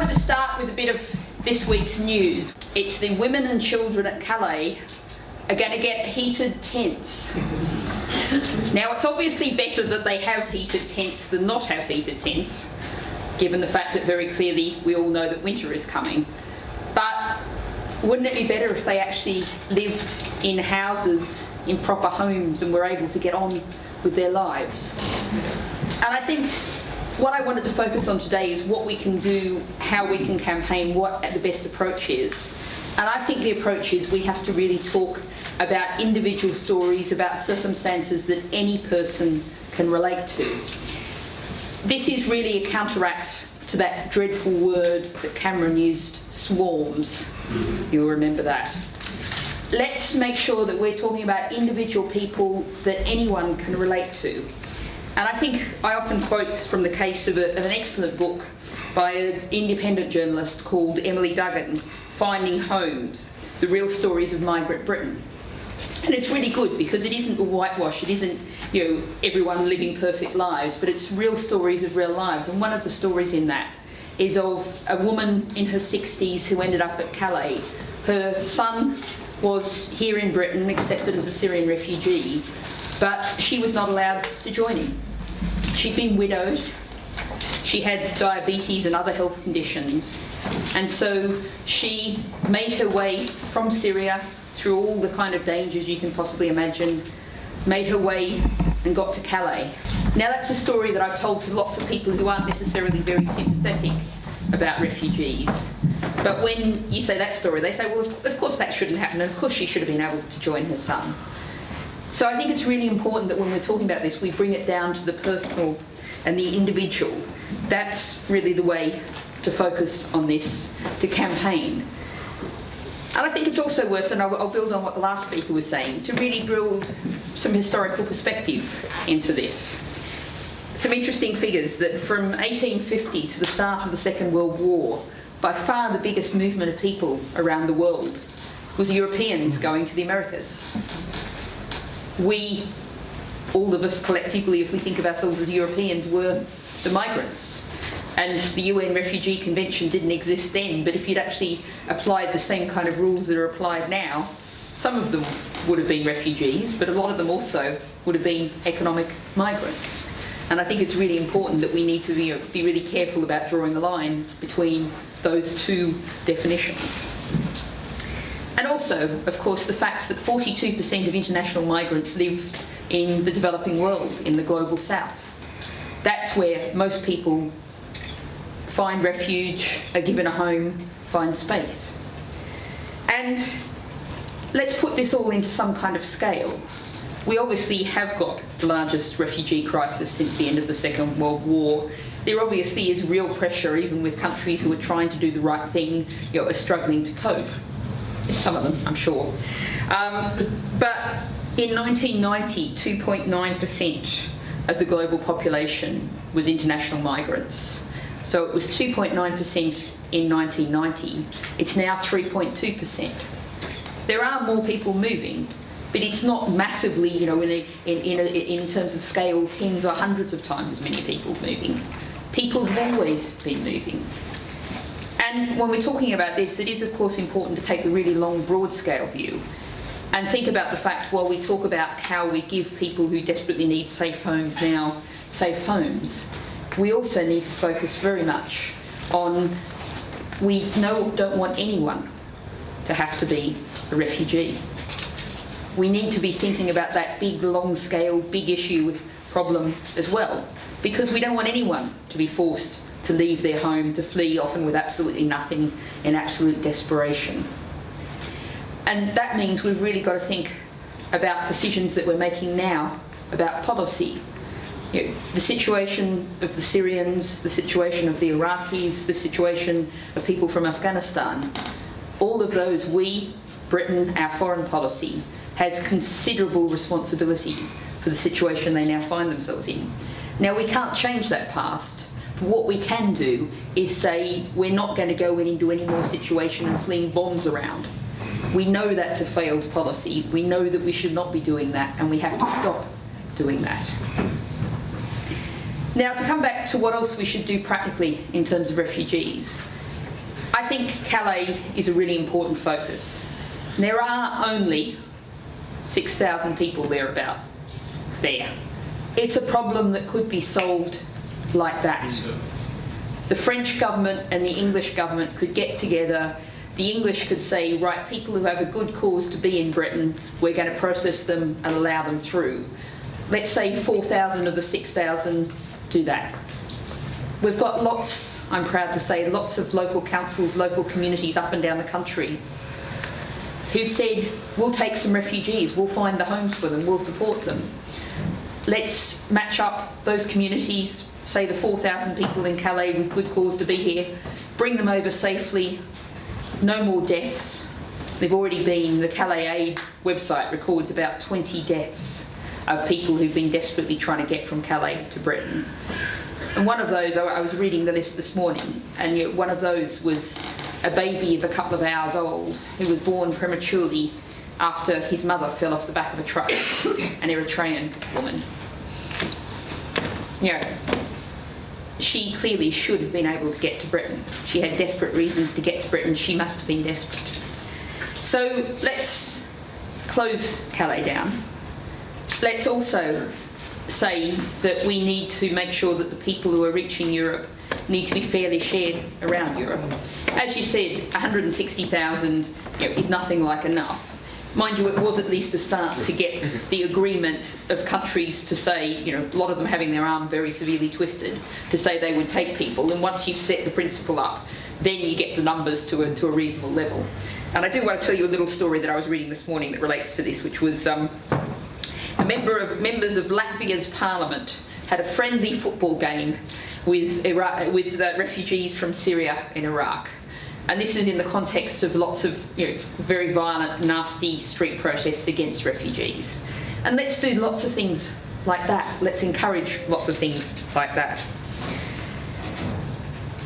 wanted to start with a bit of this week's news. It's the women and children at Calais are going to get heated tents. Now, it's obviously better that they have heated tents than not have heated tents, given the fact that very clearly we all know that winter is coming. But wouldn't it be better if they actually lived in houses, in proper homes, and were able to get on with their lives? And I think what I wanted to focus on today is what we can do, how we can campaign, what the best approach is. And I think the approach is we have to really talk about individual stories, about circumstances that any person can relate to. This is really a counteract to that dreadful word that Cameron used, swarms. You'll remember that. Let's make sure that we're talking about individual people that anyone can relate to. And I think I often quote from the case of an excellent book by an independent journalist called Emily Duggan, Finding Homes, The Real Stories of Migrant Britain. And it's really good because it isn't a whitewash, it isn't, everyone living perfect lives, but it's real stories of real lives. And one of the stories in that is of a woman in her 60s who ended up at Calais. Her son was here in Britain, accepted as a Syrian refugee, but she was not allowed to join him. She'd been widowed, she had diabetes and other health conditions, and so she made her way from Syria through all the kind of dangers you can possibly imagine, made her way and got to Calais. Now that's a story that I've told to lots of people who aren't necessarily very sympathetic about refugees. But when you say that story, they say, well, of course that shouldn't happen, and of course she should have been able to join her son. So I think it's really important that when we're talking about this, we bring it down to the personal and the individual. That's really the way to focus on this, to campaign. And I think it's also worth, and I'll build on what the last speaker was saying, to really build some historical perspective into this. Some interesting figures that from 1850 to the start of the Second World War, by far the biggest movement of people around the world was Europeans going to the Americas. We, all of us collectively, if we think of ourselves as Europeans, were the migrants. And the UN Refugee Convention didn't exist then, but if you'd actually applied the same kind of rules that are applied now, some of them would have been refugees, but a lot of them also would have been economic migrants. And I think it's really important that we need to be really careful about drawing the line between those two definitions. And also, of course, the fact that 42% of international migrants live in the developing world, in the global south. That's where most people find refuge, are given a home, find space. And let's put this all into some kind of scale. We obviously have got the largest refugee crisis since the end of the Second World War. There obviously is real pressure, even with countries who are trying to do the right thing, are struggling to cope. Some of them, I'm sure. But in 1990, 2.9% of the global population was international migrants. So it was 2.9% in 1990. It's now 3.2%. There are more people moving, but it's not massively, in terms of scale, tens or hundreds of times as many people moving. People have always been moving. And when we're talking about this, it is of course important to take the really long, broad scale view and think about the fact, while we talk about how we give people who desperately need safe homes now safe homes, we also need to focus very much on, we don't want anyone to have to be a refugee. We need to be thinking about that big, long scale, big issue problem as well, because we don't want anyone to be forced to leave their home, to flee, often with absolutely nothing, in absolute desperation. And that means we've really got to think about decisions that we're making now about policy. The situation of the Syrians, the situation of the Iraqis, the situation of people from Afghanistan, all of those, we, Britain, our foreign policy, has considerable responsibility for the situation they now find themselves in. Now, we can't change that past. What we can do is say we're not going to go into any more situation and fling bombs around. We know that's a failed policy. We know that we should not be doing that, and we have to stop doing that. Now, to come back to what else we should do practically in terms of refugees, I think Calais is a really important focus. There are only 6,000 people thereabout there. It's a problem that could be solved like that. The French government and the English government could get together. The English could say, right, people who have a good cause to be in Britain, we're going to process them and allow them through. Let's say 4,000 of the 6,000 do that. We've got lots, I'm proud to say, lots of local councils, local communities up and down the country who've said, we'll take some refugees, we'll find the homes for them, we'll support them. Let's match up those communities, say the 4,000 people in Calais with good cause to be here, bring them over safely, no more deaths. They've already been, the Calais Aid website records about 20 deaths of people who've been desperately trying to get from Calais to Britain. And one of those, I was reading the list this morning, and one of those was a baby of a couple of hours old who was born prematurely after his mother fell off the back of a truck, an Eritrean woman. You know, she clearly should have been able to get to Britain. She had desperate reasons to get to Britain. She must have been desperate. So let's close Calais down. Let's also say that we need to make sure that the people who are reaching Europe need to be fairly shared around Europe. As you said, 160,000 is nothing like enough. Mind you, it was at least a start to get the agreement of countries to say, a lot of them having their arm very severely twisted, to say they would take people. And once you've set the principle up, then you get the numbers to a reasonable level. And I do want to tell you a little story that I was reading this morning that relates to this, which was members of Latvia's parliament had a friendly football game with refugees from Syria and Iraq. And this is in the context of lots of very violent, nasty street protests against refugees. And let's do lots of things like that. Let's encourage lots of things like that.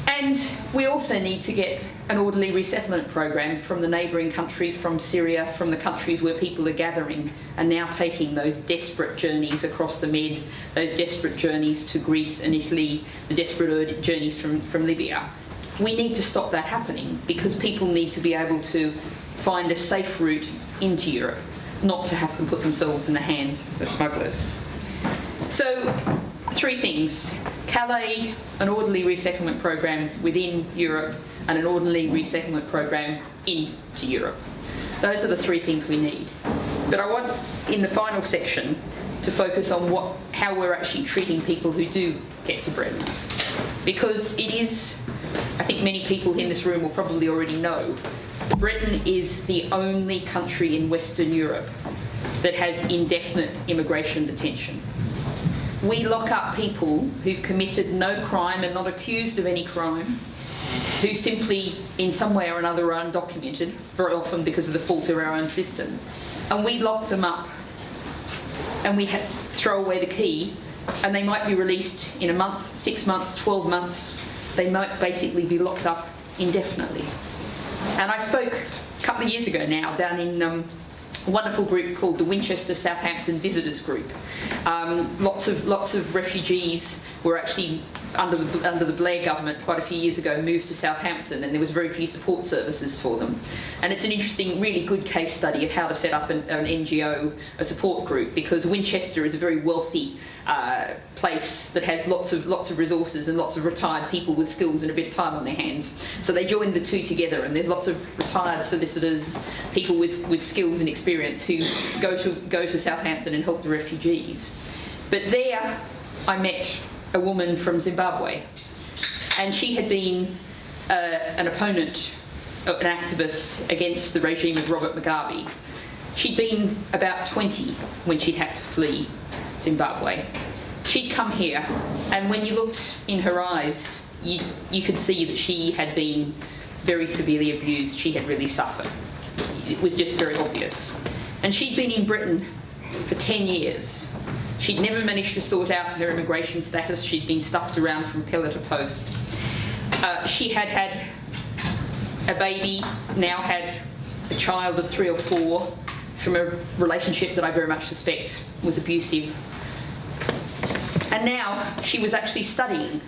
And we also need to get an orderly resettlement program from the neighbouring countries, from Syria, from the countries where people are gathering and now taking those desperate journeys across the Med, those desperate journeys to Greece and Italy, the desperate journeys from Libya. We need to stop that happening because people need to be able to find a safe route into Europe, not to have to put themselves in the hands of smugglers. So, 3 things. Calais, an orderly resettlement program within Europe, and an orderly resettlement program into Europe. Those are the 3 things we need. But I want, in the final section, to focus on how we're actually treating people who do get to Britain. Because it is, I think many people in this room will probably already know, Britain is the only country in Western Europe that has indefinite immigration detention. We lock up people who've committed no crime and not accused of any crime, who simply, in some way or another, are undocumented, very often because of the fault of our own system. And we lock them up and we throw away the key, and they might be released in a month, 6 months, 12 months. They might basically be locked up indefinitely. And I spoke a couple of years ago now down in a wonderful group called the Winchester Southampton Visitors Group. Lots of refugees were actually under the Blair government quite a few years ago moved to Southampton, and there was very few support services for them. And it's an interesting, really good case study of how to set up an NGO, a support group, because Winchester is a very wealthy place that has lots of resources and lots of retired people with skills and a bit of time on their hands. So they joined the two together, and there's lots of retired solicitors, people with skills and experience who go to Southampton and help the refugees. But there I met a woman from Zimbabwe, and she had been an opponent, an activist against the regime of Robert Mugabe. She'd been about 20 when she'd had to flee Zimbabwe. She'd come here, and when you looked in her eyes, you could see that she had been very severely abused. She had really suffered. It was just very obvious. And she'd been in Britain for 10 years. She'd never managed to sort out her immigration status. She'd been stuffed around from pillar to post. She had had a baby, now had a child of 3 or 4 from a relationship that I very much suspect was abusive. And now she was actually studying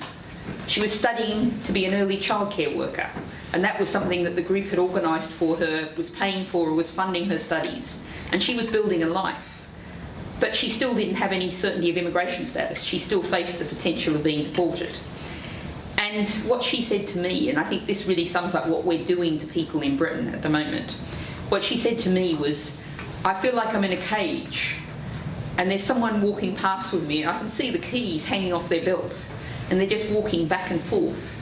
She was studying to be an early childcare worker, and that was something that the group had organised for her, was paying for her, was funding her studies, and she was building a life. But she still didn't have any certainty of immigration status. She still faced the potential of being deported. And what she said to me, and I think this really sums up what we're doing to people in Britain at the moment, what she said to me was, I feel like I'm in a cage, and there's someone walking past with me, and I can see the keys hanging off their belt, and they're just walking back and forth.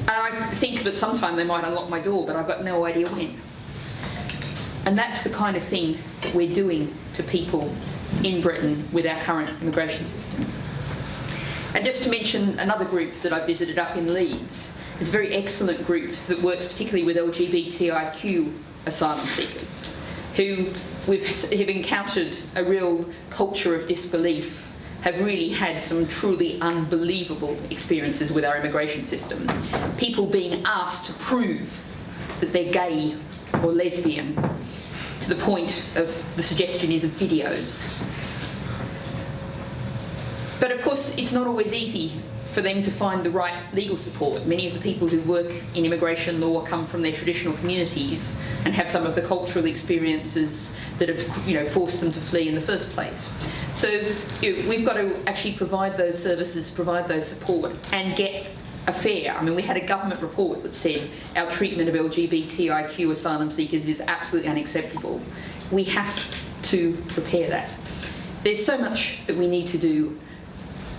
And I think that sometime they might unlock my door, but I've got no idea when. And that's the kind of thing that we're doing to people in Britain with our current immigration system. And just to mention another group that I visited up in Leeds, it's a very excellent group that works particularly with LGBTIQ asylum seekers, who have encountered a real culture of disbelief, have really had some truly unbelievable experiences with our immigration system. People being asked to prove that they're gay or lesbian, to the point of the suggestion is of videos. But of course, it's not always easy for them to find the right legal support. Many of the people who work in immigration law come from their traditional communities and have some of the cultural experiences that have, forced them to flee in the first place. So we've got to actually provide those services, provide those support, and get a fair. I mean, we had a government report that said our treatment of LGBTIQ asylum seekers is absolutely unacceptable. We have to repair that. There's so much that we need to do.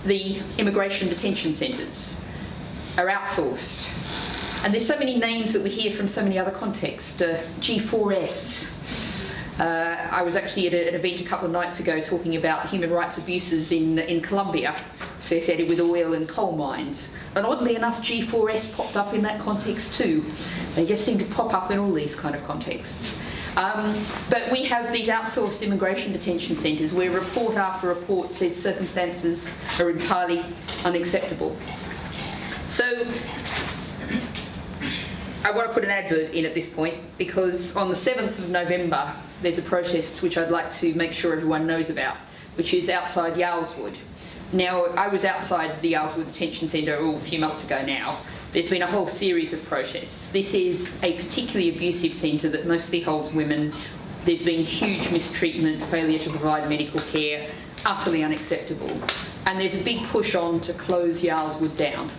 The immigration detention centres are outsourced. And there's so many names that we hear from so many other contexts. G4S. I was actually at an event a couple of nights ago talking about human rights abuses in Colombia, associated with oil and coal mines. And oddly enough, G4S popped up in that context too. They just seem to pop up in all these kind of contexts. But we have these outsourced immigration detention centres where report after report says circumstances are entirely unacceptable. So I want to put an advert in at this point, because on the 7th of November there's a protest which I'd like to make sure everyone knows about, which is outside Yarlswood. Now, I was outside the Yarlswood Detention Centre a few months ago now. There's been a whole series of protests. This is a particularly abusive centre that mostly holds women. There's been huge mistreatment, failure to provide medical care, utterly unacceptable. And there's a big push on to close Yarlswood down.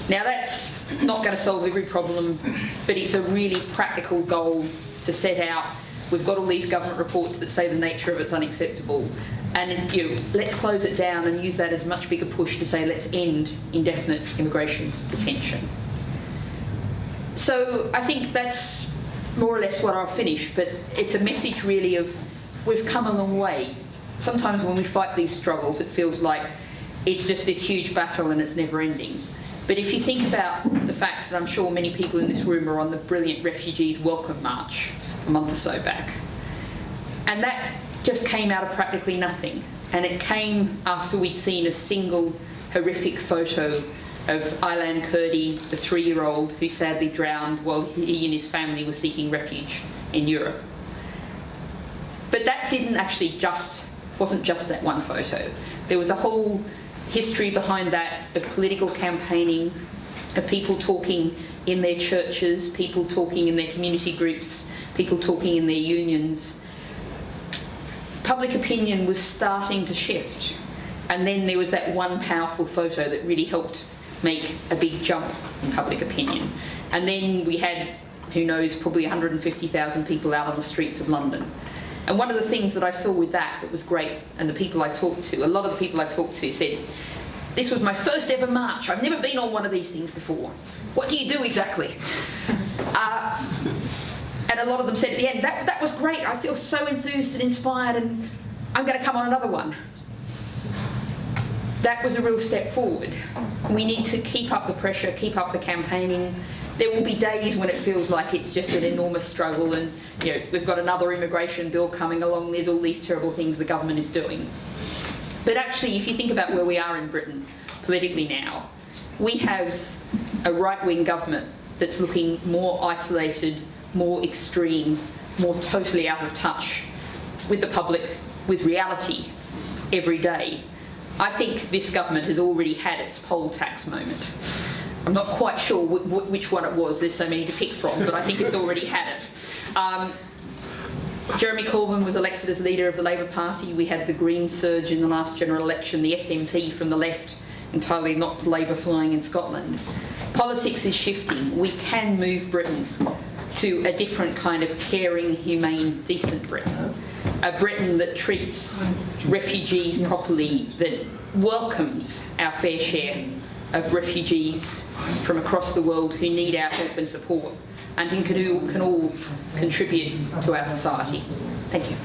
Now, that's not going to solve every problem, but it's a really practical goal to set out. We've got all these government reports that say the nature of it's unacceptable. And let's close it down and use that as a much bigger push to say let's end indefinite immigration detention. So I think that's more or less what I'll finish, but it's a message really of we've come a long way. Sometimes when we fight these struggles it feels like it's just this huge battle and it's never ending. But if you think about the fact that I'm sure many people in this room are on the brilliant Refugees Welcome March a month or so back, and that just came out of practically nothing, and it came after we'd seen a single horrific photo of Aylan Kurdi, the 3-year-old who sadly drowned while he and his family were seeking refuge in Europe. But that wasn't just that one photo. There was a whole history behind that of political campaigning, of people talking in their churches, people talking in their community groups, people talking in their unions. Public opinion was starting to shift, and then there was that one powerful photo that really helped make a big jump in public opinion. And then we had, who knows, probably 150,000 people out on the streets of London. And one of the things that I saw with that was great, and the people I talked to, a lot of the people I talked to said, "This was my first ever march. I've never been on one of these things before. What do you do exactly?" And a lot of them said at the end, that was great. I feel so enthused and inspired, and I'm going to come on another one. That was a real step forward. We need to keep up the pressure, keep up the campaigning. There will be days when it feels like it's just an enormous struggle, and we've got another immigration bill coming along. There's all these terrible things the government is doing. But actually, if you think about where we are in Britain politically now, we have a right-wing government that's looking more isolated, more extreme, more totally out of touch with the public, with reality every day. I think this government has already had its poll tax moment. I'm not quite sure which one it was, there's so many to pick from, but I think it's already had it. Jeremy Corbyn was elected as leader of the Labour Party. We had the Green surge in the last general election, the SNP from the left entirely knocked Labour flying in Scotland. Politics is shifting. We can move Britain to a different kind of caring, humane, decent Britain. A Britain that treats refugees properly, that welcomes our fair share of refugees from across the world who need our help and support, and who can all contribute to our society. Thank you.